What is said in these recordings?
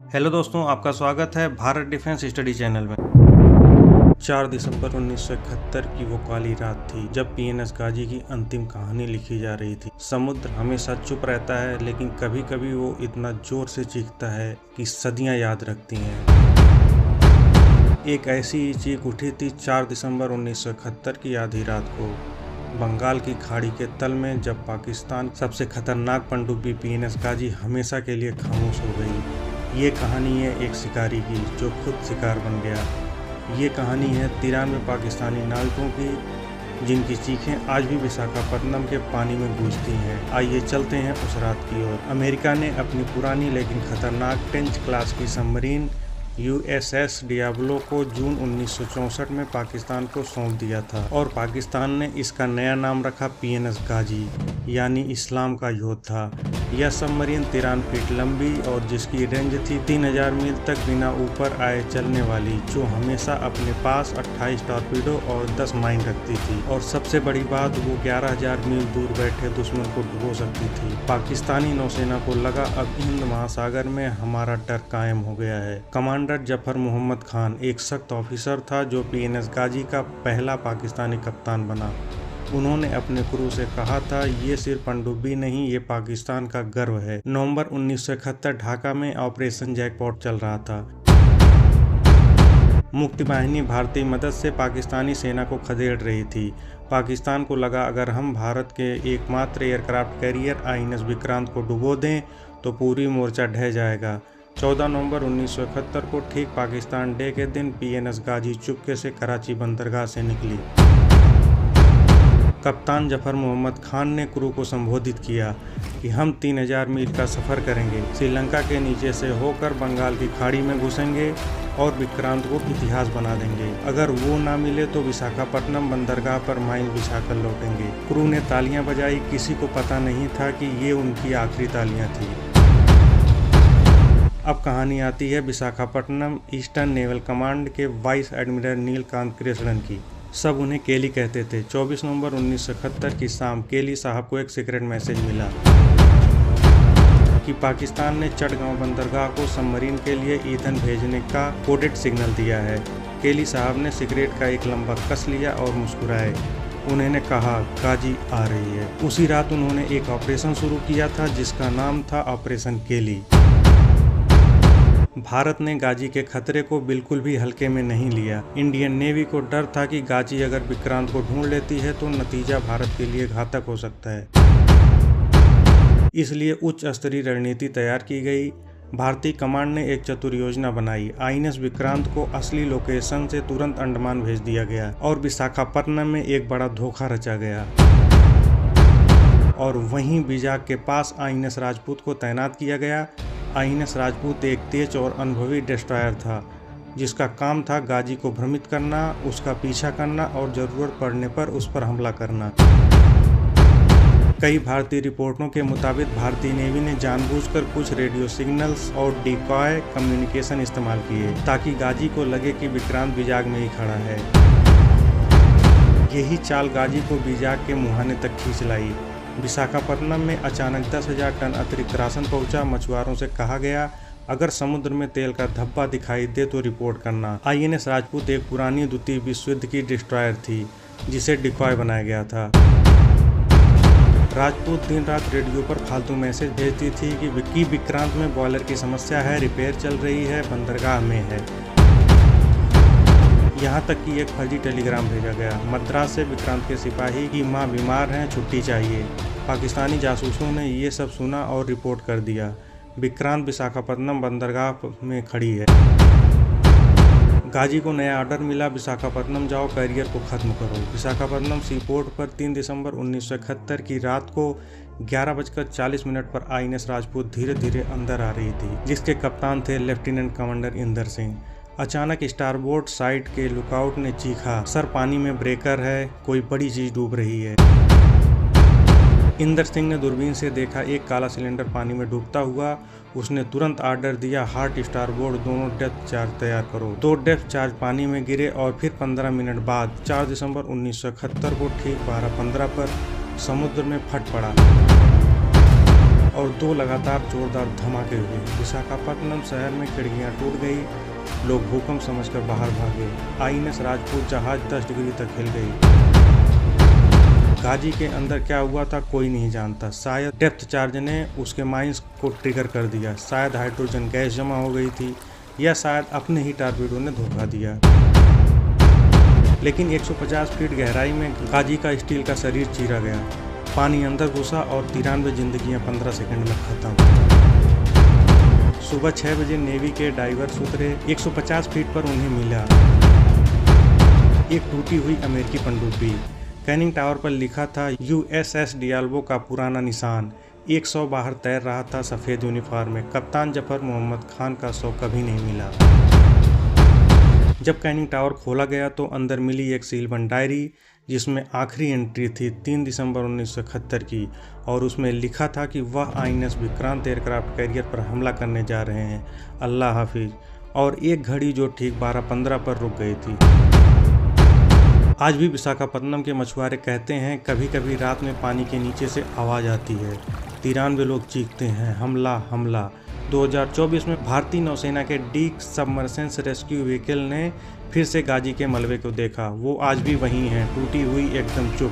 Hello दोस्तों, आपका स्वागत है भारत डिफेंस स्टडी चैनल में। 4 दिसंबर 1971 की वो काली रात थी जब पीएनएस गाजी की अंतिम कहानी लिखी जा रही थी। समुद्र हमेशा चुप रहता है, लेकिन कभी कभी वो इतना जोर से चीखता है कि सदियां याद रखती हैं। एक ऐसी चीख उठी थी 4 दिसंबर 1971 की आधी रात को बंगाल की खाड़ी के तल में, जब पाकिस्तान सबसे खतरनाक पनडुब्बी पीएनएस गाजी हमेशा के लिए खामोश हो गई। ये कहानी है एक शिकारी की जो खुद शिकार बन गया। ये कहानी है 93 पाकिस्तानी नाविकों की जिनकी चीखें आज भी विशाखापट्टनम के पानी में गूंजती हैं। आइए चलते हैं उस रात की ओर। अमेरिका ने अपनी पुरानी लेकिन खतरनाक टेंच क्लास की सबमरीन USS डियाब्लो को जून 1964 में पाकिस्तान को सौंप दिया था और पाकिस्तान ने इसका नया नाम रखा पीएनएस गाजी, यानी इस्लाम का योद्धा। यह सबमरीन 93 फीट लंबी और जिसकी रेंज थी 3000 मील तक बिना ऊपर आए चलने वाली, जो हमेशा अपने पास 28 टॉर्पीडो और 10 माइन रखती थी। और सबसे बड़ी बात, वो 11000 मील दूर बैठे दुश्मन को डुबो सकती थी। पाकिस्तानी नौसेना को लगा अब हिंद महासागर में हमारा डर कायम हो गया है। कमांडर जफर मोहम्मद खान एक सख्त ऑफिसर था जो पीएनएस गाजी का पहला पाकिस्तानी कप्तान बना। उन्होंने अपने क्रू से कहा था, ये सिर्फ पनडुब्बी नहीं, ये पाकिस्तान का गर्व है। नवंबर 1971 ढाका में ऑपरेशन जैकपॉट चल रहा था। मुक्ति बाहिनी भारतीय मदद से पाकिस्तानी सेना को खदेड़ रही थी। पाकिस्तान को लगा, अगर हम भारत के एकमात्र एयरक्राफ्ट कैरियर INS विक्रांत को डुबो दें तो पूरी मोर्चा ढह जाएगा। 14 नवंबर 1971 को ठीक पाकिस्तान डे के दिन पीएनएस गाजी चुपके से कराची बंदरगाह से निकली। कप्तान जफर मोहम्मद खान ने क्रू को संबोधित किया कि हम 3000 मील का सफ़र करेंगे, श्रीलंका के नीचे से होकर बंगाल की खाड़ी में घुसेंगे और विक्रांत को इतिहास बना देंगे। अगर वो ना मिले तो विशाखापट्टनम बंदरगाह पर माइन बिछाकर लौटेंगे। क्रू ने तालियां बजाई। किसी को पता नहीं था कि ये उनकी आखिरी तालियां थी। अब कहानी आती है विशाखापट्टनम ईस्टर्न नेवल कमांड के वाइस एडमिरल नीलकांत कृष्णन की। सब उन्हें केली कहते थे। 24 नवंबर 1971 की शाम केली साहब को एक सीक्रेट मैसेज मिला कि पाकिस्तान ने चटगांव बंदरगाह को सबमरीन के लिए ईंधन भेजने का कोडेड सिग्नल दिया है। केली साहब ने सिगरेट का एक लंबा कस लिया और मुस्कुराए। उन्होंने कहा, गाजी आ रही है। उसी रात उन्होंने एक ऑपरेशन शुरू किया था जिसका नाम था ऑपरेशन केली। भारत ने गाजी के खतरे को बिल्कुल भी हल्के में नहीं लिया। इंडियन नेवी को डर था कि गाजी अगर विक्रांत को ढूंढ लेती है तो नतीजा भारत के लिए घातक हो सकता है। इसलिए उच्च स्तरीय रणनीति तैयार की गई। भारतीय कमांड ने एक चतुर योजना बनाई। INS विक्रांत को असली लोकेशन से तुरंत अंडमान भेज दिया गया और विशाखापट्टनम में एक बड़ा धोखा रचा गया। और वहीं बिजाक के पास INS राजपूत को तैनात किया गया। INS राजपूत एक तेज और अनुभवी डिस्ट्रॉयर था जिसका काम था गाजी को भ्रमित करना, उसका पीछा करना और जरूरत पड़ने पर उस पर हमला करना। कई भारतीय रिपोर्टों के मुताबिक भारतीय नेवी ने जानबूझकर कुछ रेडियो सिग्नल्स और डिकॉय कम्युनिकेशन इस्तेमाल किए ताकि गाजी को लगे कि विक्रांत बिजाक में ही खड़ा है। यही चाल गाजी को बिजाक के मुहाने तक खींच लाई। विशाखापट्टनम में अचानक 10,000 टन अतिरिक्त राशन पहुंचा। मछुआरों से कहा गया, अगर समुद्र में तेल का धब्बा दिखाई दे तो रिपोर्ट करना। INS राजपूत एक पुरानी द्वितीय विश्व युद्ध की डिस्ट्रॉयर थी जिसे डिकॉय बनाया गया था। राजपूत दिन रात रेडियो पर फालतू मैसेज भेजती थी कि विक्रांत में बॉयलर की समस्या है, रिपेयर चल रही है, बंदरगाह में है। यहाँ तक कि एक फर्जी टेलीग्राम भेजा गया। मद्रास से विक्रांत के सिपाही की मां बीमार हैं, छुट्टी चाहिए। पाकिस्तानी जासूसों ने ये सब सुना और रिपोर्ट कर दिया, विक्रांत विशाखापट्टनम बंदरगाह में खड़ी है। गाजी को नया ऑर्डर मिला, विशाखापट्टनम जाओ, कैरियर को खत्म करो। विशाखापट्टनम सीपोर्ट पर 3 दिसंबर 1971 की रात को 11:40 पर INS राजपूत धीरे धीरे अंदर आ रही थी, जिसके कप्तान थे लेफ्टिनेंट कमांडर इंदर सिंह। अचानक स्टारबोर्ड साइड के लुकआउट ने चीखा, सर पानी में ब्रेकर है, कोई बड़ी चीज डूब रही है। इंदर सिंह ने दूरबीन से देखा एक काला सिलेंडर पानी में डूबता हुआ। उसने तुरंत ऑर्डर दिया, हार्ट स्टारबोर्ड दोनों डेप्थ चार्ज तैयार करो। 2 डेप्थ चार्ज पानी में गिरे और फिर 15 मिनट बाद 4 दिसंबर 1971 को ठीक 12:15 पर समुद्र में फट पड़ा और 2 लगातार जोरदार धमाके हुए। विशाखापत्तनम शहर में खिड़कियां टूट गई, लोग भूकंप समझकर बाहर भागे। INS राजपूत जहाज 10 डिग्री तक हिल गई। गाजी के अंदर क्या हुआ था कोई नहीं जानता। शायद डेप्थ चार्ज ने उसके माइंस को ट्रिगर कर दिया, शायद हाइड्रोजन गैस जमा हो गई थी, या शायद अपने ही टारपीडो ने धोखा दिया। लेकिन 150 फीट गहराई में गाजी का स्टील का शरीर चीरा गया, पानी अंदर घुसा और 93 जिंदगियां 15 सेकंड में खत्म। सुबह 6 बजे नेवी के डाइवर्स उतरे, 150 फीट पर उन्हें मिला एक टूटी हुई अमेरिकी पनडुब्बी। कैनिंग टावर पर लिखा था USS डियाल्वो का पुराना निशान। 100 बाहर तैर रहा था सफ़ेद यूनिफॉर्म में। कप्तान जफर मोहम्मद खान का शव कभी नहीं मिला। जब कैनिंग टावर खोला गया तो अंदर मिली एक सीलबंद डायरी, जिसमें आखिरी एंट्री थी 3 दिसंबर 1971 की, और उसमें लिखा था कि वह INS विक्रांत एयरक्राफ्ट कैरियर पर हमला करने जा रहे हैं, अल्लाह हाफिज। और एक घड़ी जो ठीक 12:15 पर रुक गई थी। आज भी विशाखापत्तनम के मछुआरे कहते हैं कभी कभी रात में पानी के नीचे से आवाज़ आती है, 93 लोग चीखते हैं, हमला हमला। 2024 में भारतीय नौसेना के डीक सबमर्सेंस रेस्क्यू व्हीकल ने फिर से गाजी के मलबे को देखा। वो आज भी वहीं हैं, टूटी हुई, एकदम चुप,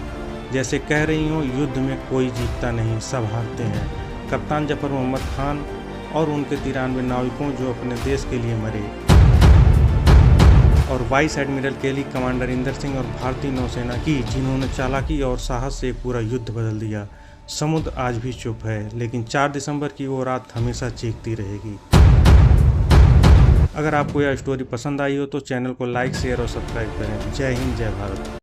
जैसे कह रही हो युद्ध में कोई जीतता नहीं, सब हारते हैं। कप्तान जफर मोहम्मद खान और उनके 93 नाविकों जो अपने देश के लिए मरे, और वाइस एडमिरल केली, कमांडर इंदर सिंह और भारतीय नौसेना की, जिन्होंने चालाकी और साहस से पूरा युद्ध बदल दिया। समुद्र आज भी चुप है, लेकिन 4 दिसंबर की वो रात हमेशा चीखती रहेगी। अगर आपको यह स्टोरी पसंद आई हो तो चैनल को लाइक, शेयर और सब्सक्राइब करें। जय हिंद, जय भारत।